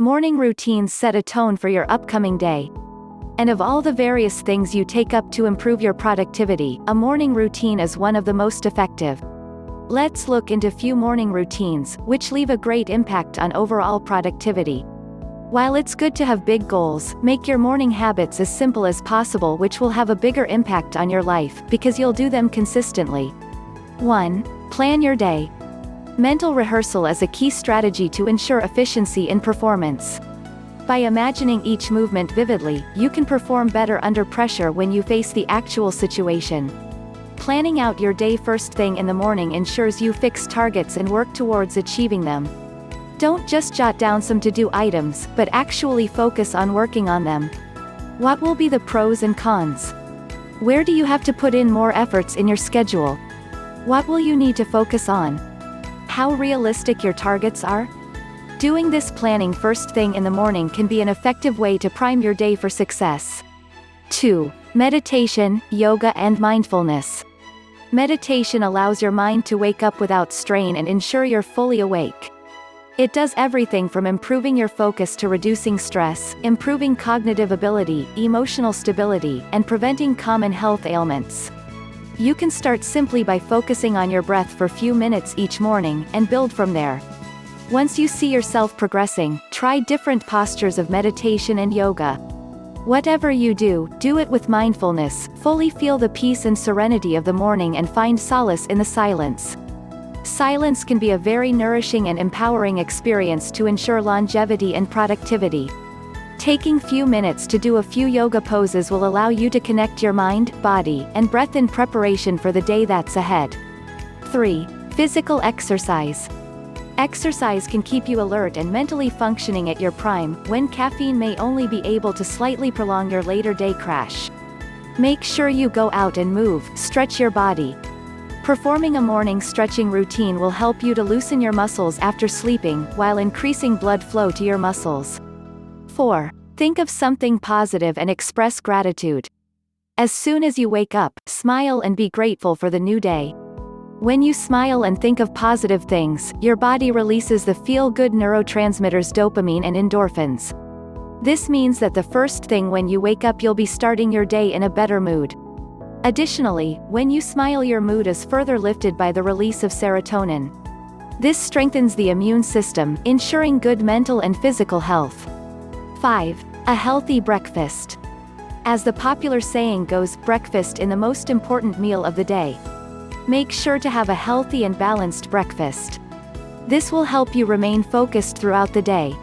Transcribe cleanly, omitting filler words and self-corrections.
Morning routines set a tone for your upcoming day. And of all the various things you take up to improve your productivity, a morning routine is one of the most effective. Let's look into few morning routines, which leave a great impact on overall productivity. While it's good to have big goals, make your morning habits as simple as possible, which will have a bigger impact on your life, because you'll do them consistently. 1. Plan your day. Mental rehearsal is a key strategy to ensure efficiency in performance. By imagining each movement vividly, you can perform better under pressure when you face the actual situation. Planning out your day first thing in the morning ensures you fix targets and work towards achieving them. Don't just jot down some to-do items, but actually focus on working on them. What will be the pros and cons? Where do you have to put in more efforts in your schedule? What will you need to focus on? How realistic your targets are? Doing this planning first thing in the morning can be an effective way to prime your day for success. 2. Meditation, yoga and mindfulness. Meditation allows your mind to wake up without strain and ensure you're fully awake. It does everything from improving your focus to reducing stress, improving cognitive ability, emotional stability, and preventing common health ailments. You can start simply by focusing on your breath for a few minutes each morning, and build from there. Once you see yourself progressing, try different postures of meditation and yoga. Whatever you do, do it with mindfulness, fully feel the peace and serenity of the morning and find solace in the silence. Silence can be a very nourishing and empowering experience to ensure longevity and productivity. Taking few minutes to do a few yoga poses will allow you to connect your mind, body, and breath in preparation for the day that's ahead. 3. Physical exercise. Exercise can keep you alert and mentally functioning at your prime, when caffeine may only be able to slightly prolong your later day crash. Make sure you go out and move, stretch your body. Performing a morning stretching routine will help you to loosen your muscles after sleeping, while increasing blood flow to your muscles. 4. Think of something positive and express gratitude. As soon as you wake up, smile and be grateful for the new day. When you smile and think of positive things, your body releases the feel-good neurotransmitters dopamine and endorphins. This means that the first thing when you wake up you'll be starting your day in a better mood. Additionally, when you smile your mood is further lifted by the release of serotonin. This strengthens the immune system, ensuring good mental and physical health. 5. A healthy breakfast. As the popular saying goes, breakfast is the most important meal of the day. Make sure to have a healthy and balanced breakfast. This will help you remain focused throughout the day.